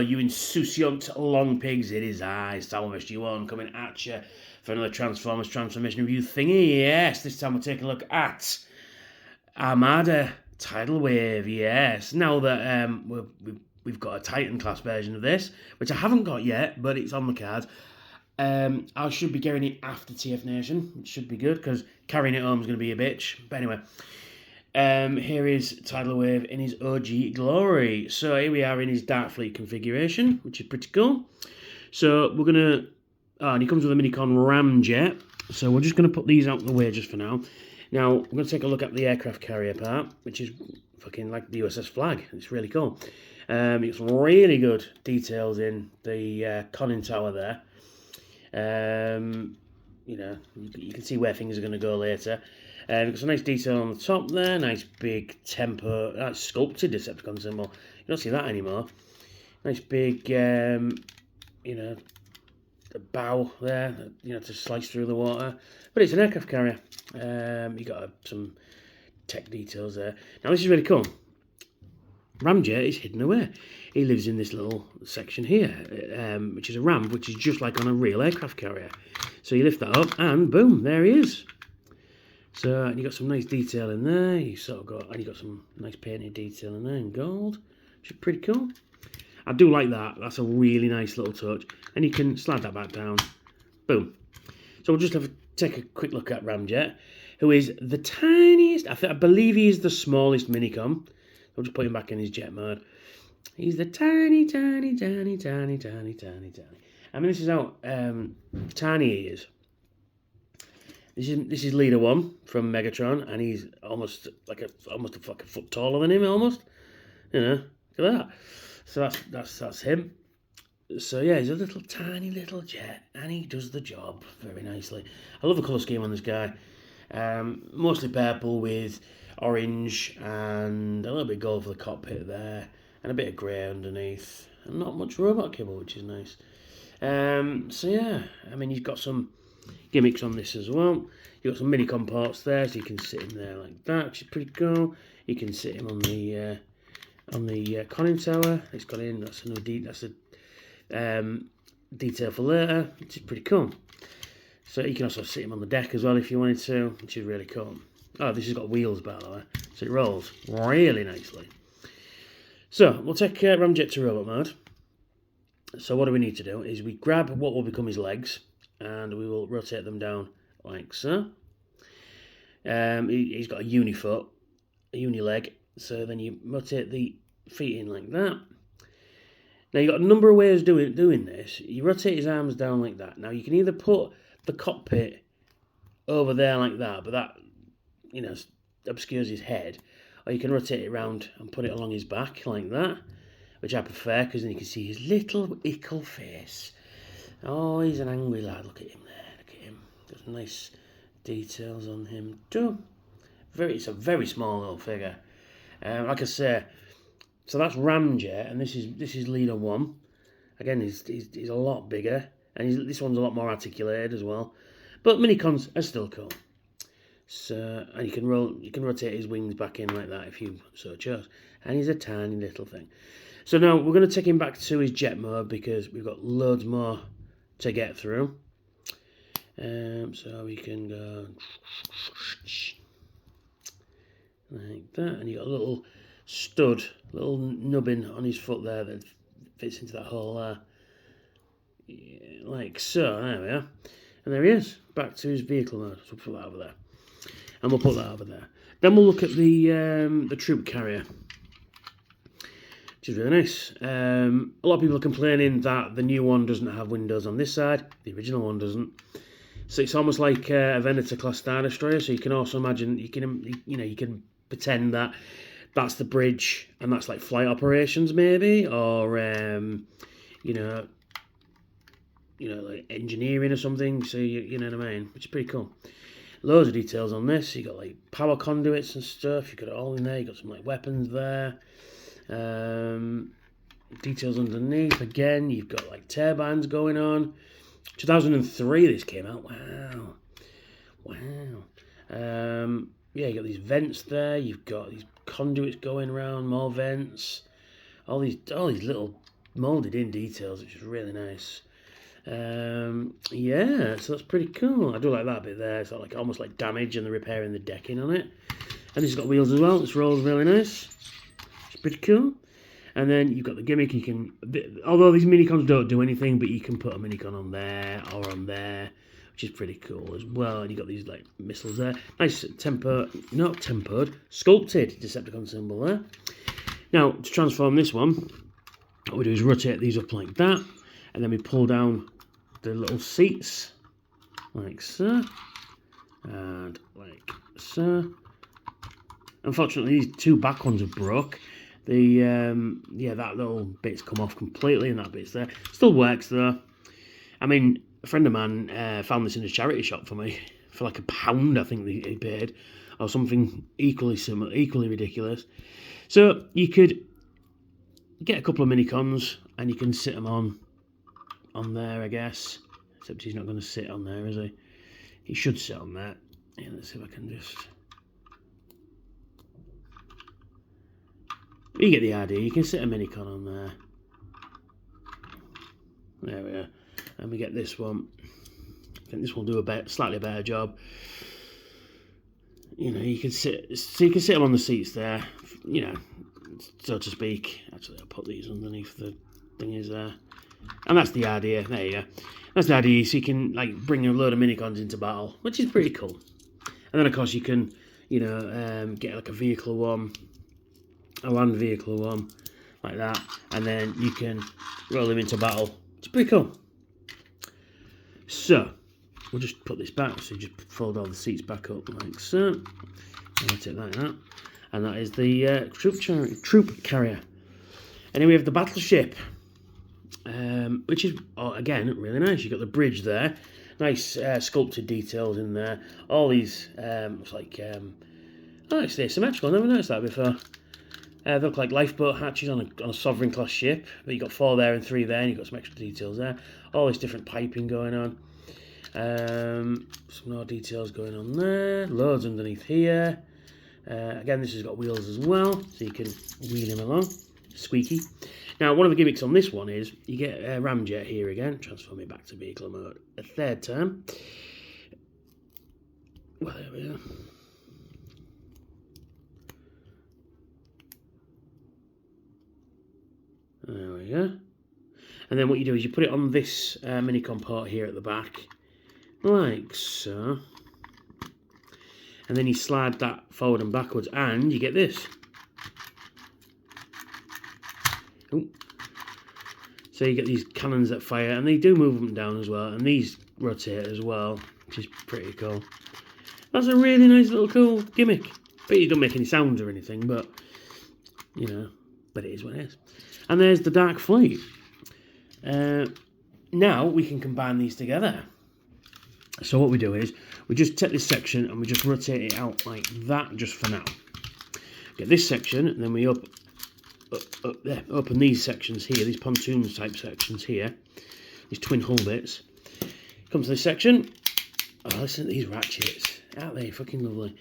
you insouciant long pigs. It is I, Salvage G1, coming at you for another Transformers Transformation Review thingy. Yes, this time we're taking a look at Armada Tidal Wave. Yes, now that we've got a Titan class version of this, which I haven't got yet, but it's on the cards. I should be getting it after TF Nation, which should be good, because carrying it home is going to be a bitch. But anyway, here is Tidal Wave in his OG glory. So here we are in his Dark Fleet configuration, which is pretty cool. So we're going to... Oh, and he comes with a Mini-con Ramjet. So we're just going to put these out of the way just for now. Now, we're going to take a look at the aircraft carrier part, which is fucking like the USS Flag. It's really cool. It's some really good details in the conning tower there. You know, you can see where things are going to go later. We've got some nice detail on the top there. Nice big tempo. That's sculpted Decepticon symbol. You don't see that anymore. Nice big, you know, the bow there, you know, to slice through the water. But it's an aircraft carrier. You got some tech details there. Now this is really cool. Ramjet is hidden away. He lives in this little section here, which is a ramp, which is just like on a real aircraft carrier. So you lift that up, and boom, there he is. So and you got some nice detail in there. You sort of got, and you got some nice painted detail in there in gold, which is pretty cool. I do like that. That's a really nice little touch. And you can slide that back down. Boom. So we'll just take a quick look at Ramjet, who is the tiniest. I believe he is the smallest Mini-con. I'll just put him back in his jet mode. He's the tiny. I mean, this is how tiny he is. This is Leader 1 from Megatron, and he's almost like a foot taller than him, almost. You know, look at that. So that's him. So yeah, he's a little tiny little jet, and he does the job very nicely. I love the colour scheme on this guy. Mostly purple with orange and a little bit of gold for the cockpit there, and a bit of grey underneath, and not much robot kibble, which is nice. So yeah, I mean, you've got some gimmicks on this as well. You've got some Mini-con parts there, so you can sit him there like that, which is pretty cool. You can sit him on the conning tower. It's got in. That's a detail for later, which is pretty cool. So you can also sit him on the deck as well if you wanted to, which is really cool. Oh, this has got wheels, by the way, so it rolls really nicely. So we'll take Ramjet to robot mode. So what do we need to do is we grab what will become his legs, and we will rotate them down like so. He's got a unifoot, a uni-leg, so then you rotate the feet in like that. Now you've got a number of ways of doing this. You rotate his arms down like that. Now you can either put the cockpit over there like that, but that, you know, obscures his head, or you can rotate it around and put it along his back like that, which I prefer, because then you can see his little ickle face. Oh, he's an angry lad. Look at him there. Look at him. Got some nice details on him too. It's a very small little figure. Like I say, so that's Ramjet, and this is Leader 1. Again, he's a lot bigger, and this one's a lot more articulated as well. But Mini-cons are still cool. So, and you can rotate his wings back in like that if you so chose. And he's a tiny little thing. So now we're going to take him back to his jet mode, because we've got loads more to get through. So we can go like that, and you got a little stud, little nubbin on his foot there that fits into that hole there, like so. There we are, and there he is, back to his vehicle mode. So we'll put that over there, and we'll put that over there. Then we'll look at the troop carrier, which is really nice. A lot of people are complaining that the new one doesn't have windows on this side. The original one doesn't. So it's almost like a Venator class Star Destroyer. So you can also imagine, you can pretend that that's the bridge, and that's like flight operations maybe, or like engineering or something. So you know what I mean, which is pretty cool. Loads of details on this. You got like power conduits and stuff. You got it all in there. You got some like weapons there. Details underneath. Again, you've got like turbines going on. 2003 this came out. Wow. Yeah, you got these vents there. You've got these conduits going around, more vents. All these little moulded in details, which is really nice. Yeah, so that's pretty cool. I do like that bit there. It's like almost like damage, and they're repairing the decking on it. And this has got wheels as well. This rolls really nice. It's pretty cool. And then you've got the gimmick. You can, although these Mini-cons don't do anything, but you can put a Mini-con on there or on there, which is pretty cool as well. And you've got these like missiles there. Nice sculpted Decepticon symbol there. Now, to transform this one, what we do is rotate these up like that, and then we pull down the little seats, like so, and like so. Unfortunately, these two back ones have broke. That little bit's come off completely, and that bit's there. Still works though. I mean, a friend of mine found this in a charity shop for me for like £1, I think he paid, or something equally similar, equally ridiculous. So you could get a couple of Mini-cons and you can sit them on there, I guess. Except he's not going to sit on there, is he? He should sit on there. Yeah, let's see if I can just... You get the idea. You can sit a Mini-con on there. There we are. And we get this one. I think this will do a slightly better job. You know, you can sit. So you can sit them on the seats there. You know, so to speak. Actually, I'll put these underneath the thingies there. And that's the idea. There you go. That's the idea. So you can like bring a load of Mini-cons into battle, which is pretty cool. And then of course you can, you know, get like a vehicle one, a land vehicle one, like that, and then you can roll them into battle. It's pretty cool. So we'll just put this back. So you just fold all the seats back up like so. That's it like that. And that is the troop carrier. And then we have the battleship, which is again really nice. You've got the bridge there, nice sculpted details in there. All these it's like it's asymmetrical. I've never noticed that before. They look like lifeboat hatches on a Sovereign class ship, but you've got 4 there and 3 there, and you've got some extra details there. All this different piping going on. Some more details going on there. Loads underneath here. Again, this has got wheels as well, so you can wheel him along. Squeaky. Now, one of the gimmicks on this one is you get a Ramjet here again. Transform it back to vehicle mode a third time. Well, there we are. There we go. And then what you do is you put it on this Mini-con port here at the back, like so. And then you slide that forward and backwards, and you get this. Ooh. So you get these cannons that fire, and they do move up and down as well, and these rotate as well, which is pretty cool. That's a really nice little cool gimmick. But it don't make any sounds or anything, but, you know, but it is what it is. And there's the Dark Fleet. Now we can combine these together. So what we do is we just take this section and we just rotate it out like that just for now. Get this section, and then we open these sections here, these pontoons type sections here, these twin hull bits. Come to this section. Oh, listen to these ratchets. Aren't they fucking lovely?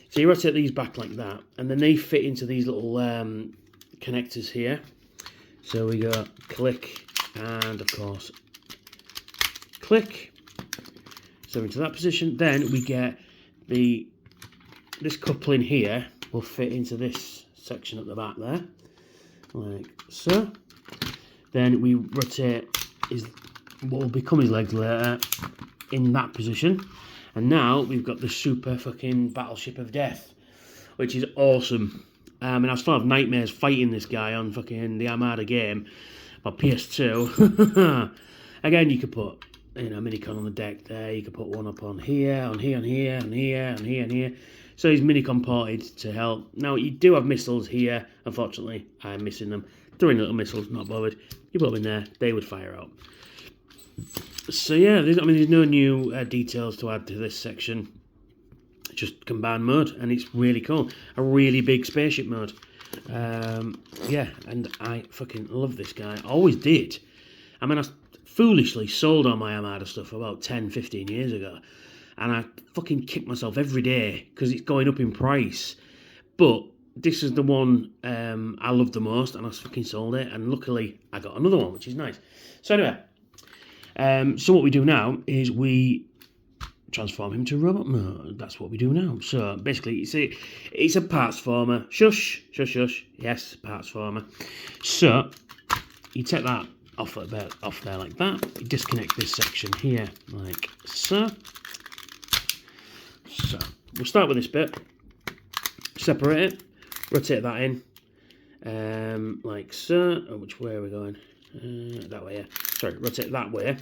So you rotate these back like that, and then they fit into these little connectors here. So we go click, and of course click. So into that position. Then we get this coupling here will fit into this section at the back there, like so. Then we rotate what will become his legs later in that position, and now we've got the super fucking battleship of death, which is awesome. And I still have nightmares fighting this guy on fucking the Armada game, or PS2. Again, you could put, you know, Mini-con on the deck there. You could put one up on here, on here, on here, on here, on here, and here. So he's Mini-con ported to help. Now, you do have missiles here. Unfortunately, I'm missing them. 3 little missiles, not bothered. You put them in there, they would fire out. So yeah, there's no new details to add to this section. Just combined mode, and it's really cool. A really big spaceship mode. Yeah, and I fucking love this guy. Always did. I mean, I foolishly sold all my Armada stuff about 10-15 years ago, and I fucking kick myself every day because it's going up in price. But this is the one I love the most, and I fucking sold it, and luckily I got another one, which is nice. So anyway, so what we do now is we transform him to robot mode. That's what we do now. So basically, you see, it's a parts former. Shush, shush, shush. Yes, parts former. So you take that off there like that. You disconnect this section here like so. So we'll start with this bit. Separate it. Rotate that in like so. Oh, which way are we going? That way. Yeah. Sorry. Rotate that way.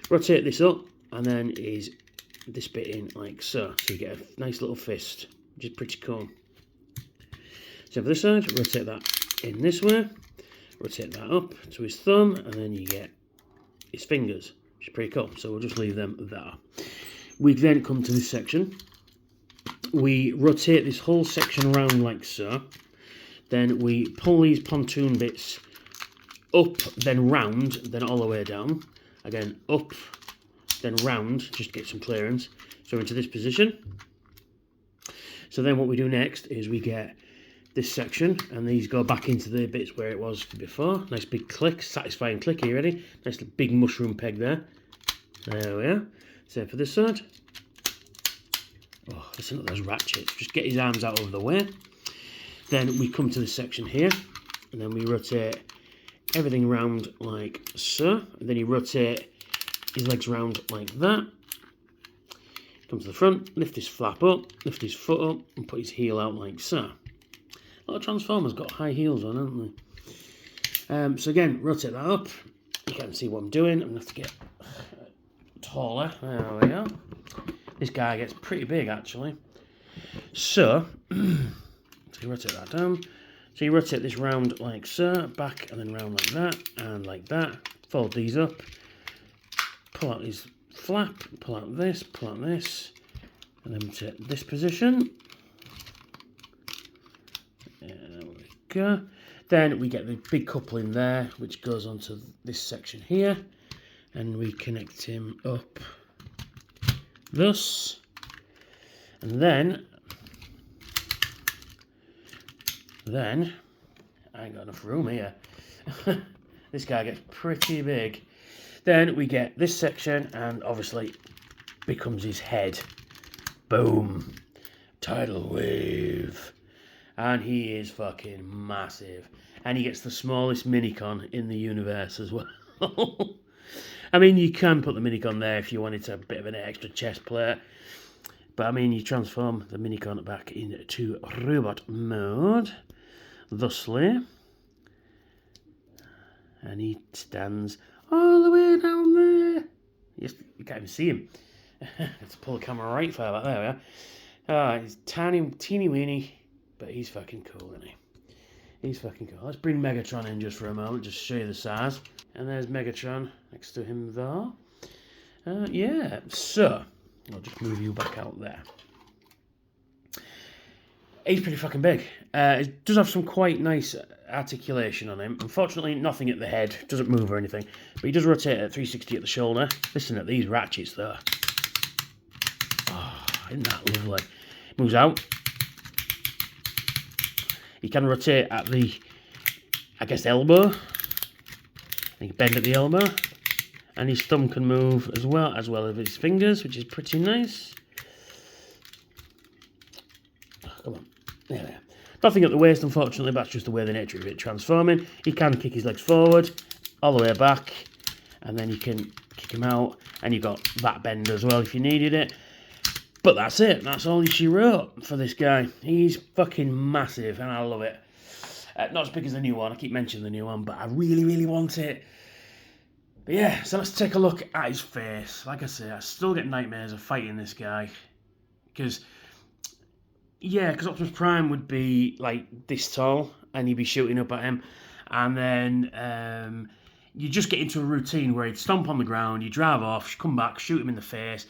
Rotate this up, and then is this bit in like so. So you get a nice little fist, which is pretty cool. So for this side, rotate that in this way. Rotate that up to his thumb, and then you get his fingers, which is pretty cool. So we'll just leave them there. We then come to this section. We rotate this whole section around like so. Then we pull these pontoon bits up, then round, then all the way down. Again, up, then round, just to get some clearance. So into this position. So then what we do next is we get this section, and these go back into the bits where it was before. Nice big click, satisfying click. Are you ready? Nice big mushroom peg there. There we are. Same for this side. Oh, listen to those ratchets. Just get his arms out of the way. Then we come to this section here, and then we rotate everything round like so. And then you rotate his legs round like that. Come to the front, lift his flap up, lift his foot up, and put his heel out like so. A lot of Transformers got high heels on, haven't they? So again, rotate that up. You can't see what I'm doing. I'm going to have to get taller. There we go. This guy gets pretty big, actually. So you rotate that down. So you rotate this round like so, back and then round like that, and like that. Fold these up. Pull out his flap, pull out this, and then take this position. There we go. Then we get the big coupling there, which goes onto this section here, and we connect him up thus. And then I ain't got enough room here. This guy gets pretty big. Then we get this section, and obviously becomes his head. Boom. Tidal Wave. And he is fucking massive. And he gets the smallest Mini-con in the universe as well. I mean, you can put the Mini-con there if you wanted to have a bit of an extra chest plate. But I mean, you transform the Mini-con back into robot mode. Thusly. And he stands all the way down there. You can't even see him. Let's pull the camera right far back. There we are. Oh, he's teeny weeny, but he's fucking cool, isn't he? He's fucking cool. Let's bring Megatron in just for a moment, just to show you the size. And there's Megatron next to him there. Yeah, so I'll just move you back out there. He's pretty fucking big. It does have some quite nice articulation on him. Unfortunately, nothing at the head. Doesn't move or anything. But he does rotate at 360 at the shoulder. Listen at these ratchets though. Oh, isn't that lovely? Moves out. He can rotate at the, I guess, elbow. He can bend at the elbow. And his thumb can move as well as his fingers, which is pretty nice. Oh, come on. There we are. Nothing at the waist, unfortunately, but that's just the way the nature of it transforming. He can kick his legs forward, all the way back, and then you can kick him out, and you've got that bend as well if you needed it. But that's it. That's all she wrote for this guy. He's fucking massive, and I love it. Not as big as the new one. I keep mentioning the new one, but I really, really want it. But yeah, so let's take a look at his face. Like I say, I still get nightmares of fighting this guy. Because Optimus Prime would be like this tall, and you'd be shooting up at him. And then you just get into a routine where he'd stomp on the ground, you drive off, come back, shoot him in the face.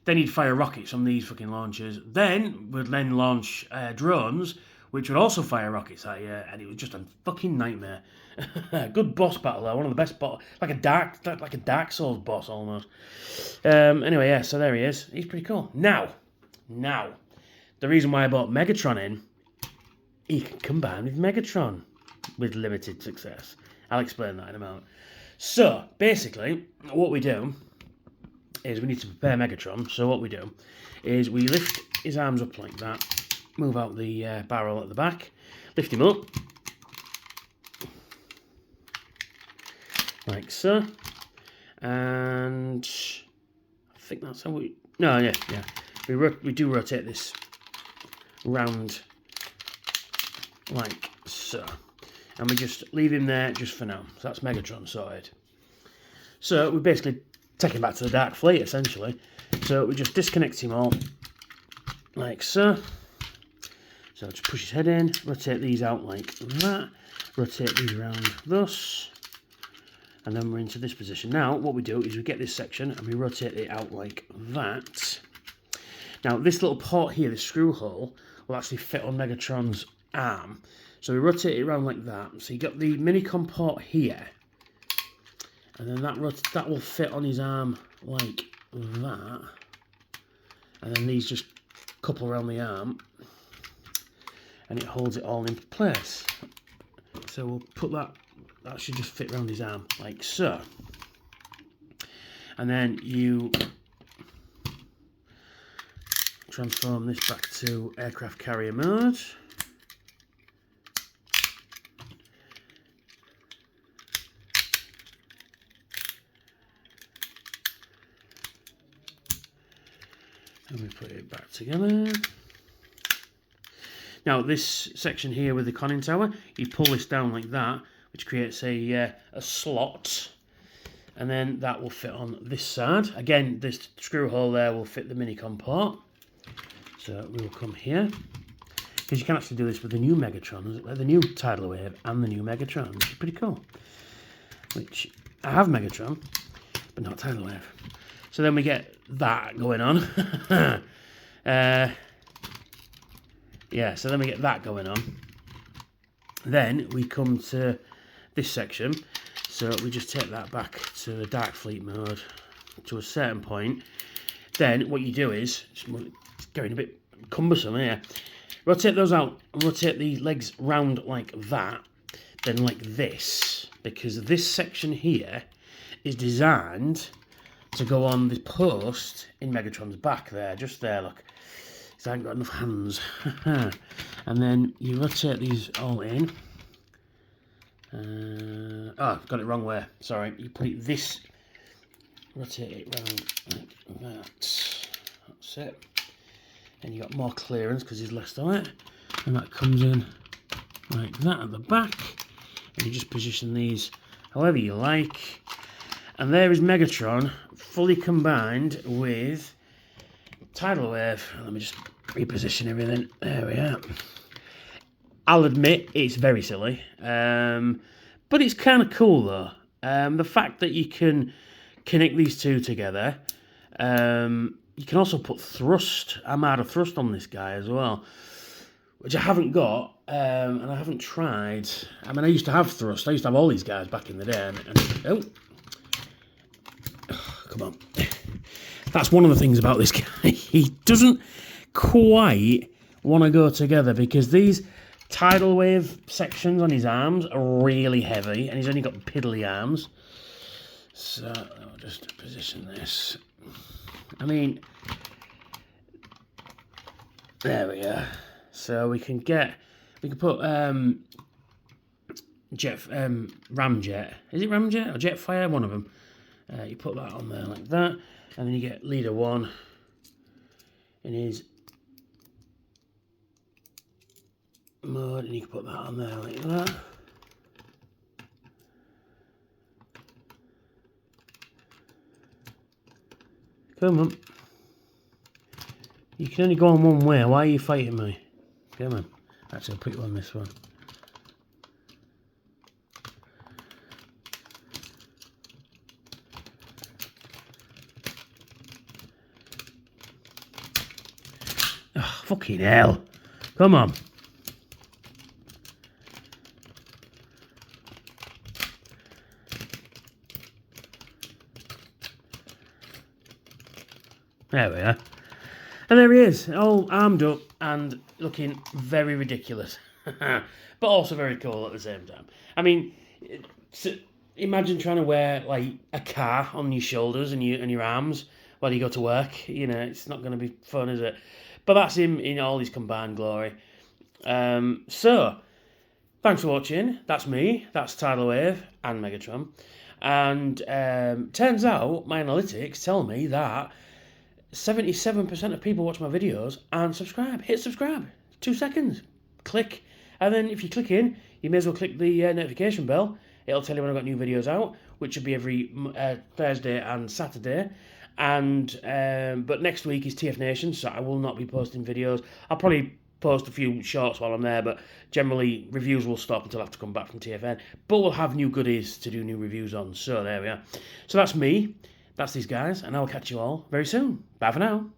Then he'd fire rockets from these fucking launchers. Then would launch drones, which would also fire rockets at you, and it was just a fucking nightmare. Good boss battle though, one of the best like a Dark Souls boss almost. Anyway, yeah, so there he is. He's pretty cool. Now, the reason why I bought Megatron in he can combine with Megatron with limited success. I'll explain that in a moment. So, basically, what we do is we need to prepare Megatron. So what we do is we lift his arms up like that, move out the barrel at the back, lift him up, like so, and I think that's how we... No, yeah. We do rotate this round like so, and we just leave him there just for now. So that's Megatron sorted. So we basically take him back to the Dark Fleet essentially. So we just disconnect him all like so. So just push his head in, rotate these out like that, rotate these around thus, and then we're into this position. Now what we do is we get this section and we rotate it out like that. Now this little port here, this screw hole, will actually fit on Megatron's arm. So we rotate it around like that. So you got the Mini-con port here, and then that will fit on his arm like that. And then these just couple around the arm, and it holds it all in place. So we'll put that should just fit around his arm like so. And then you transform this back to aircraft carrier mode. And we put it back together. Now this section here with the conning tower, you pull this down like that, which creates a slot, and then that will fit on this side. Again, this screw hole there will fit the Mini-con port. So we will come here, because you can actually do this with the new Megatron, the new Tidal Wave and the new Megatron, which is pretty cool. Which I have Megatron, but not Tidal Wave. So then we get that going on. Yeah, so then we get that going on. Then we come to this section. So we just take that back to the Dark Fleet mode to a certain point. Then what you do is, it's getting a bit cumbersome here, rotate those out and rotate the legs round like that, then like this, because this section here is designed to go on the post in Megatron's back there, just there, look. Because I haven't got enough hands. And then you rotate these all in. Oh, got it wrong way. Sorry. You put it this, rotate it round like that. That's it. And you got more clearance because there's less on it. And that comes in like that at the back. And you just position these however you like. And there is Megatron fully combined with Tidal Wave. Let me just reposition everything. There we are. I'll admit it's very silly, but it's kind of cool though. The fact that you can connect these two together. You can also put thrust, Armada thrust on this guy as well, which I haven't got, and I haven't tried. I mean, I used to have thrust. I used to have all these guys back in the day. Oh, come on. That's one of the things about this guy. He doesn't quite want to go together because these Tidal Wave sections on his arms are really heavy, and he's only got piddly arms. So I'll just position this. I mean, there we are. So we can put Ramjet. Is it Ramjet or Jetfire? One of them. You put that on there like that, and then you get Leader 1 in his mode, and you can put that on there like that. Come on. You can only go on one way. Why are you fighting me? Come on. Actually, I'll put you on this one. Oh, fucking hell. Come on. There we are. And there he is, all armed up and looking very ridiculous. but also very cool at the same time. I mean, imagine trying to wear like a car on your shoulders and your arms while you go to work. You know, it's not going to be fun, is it? But that's him in all his combined glory. So, thanks for watching. That's me. That's Tidal Wave and Megatron. And turns out my analytics tell me that 77% of people watch my videos and subscribe. Hit subscribe. 2 seconds. Click. And then if you click in, you may as well click the notification bell. It'll tell you when I've got new videos out, which will be every Thursday and Saturday. And but next week is TF Nation, so I will not be posting videos. I'll probably post a few shorts while I'm there, but generally reviews will stop until I have to come back from TFN. But we'll have new goodies to do new reviews on, so there we are. So that's me, that's these guys, and I'll catch you all very soon. Bye for now.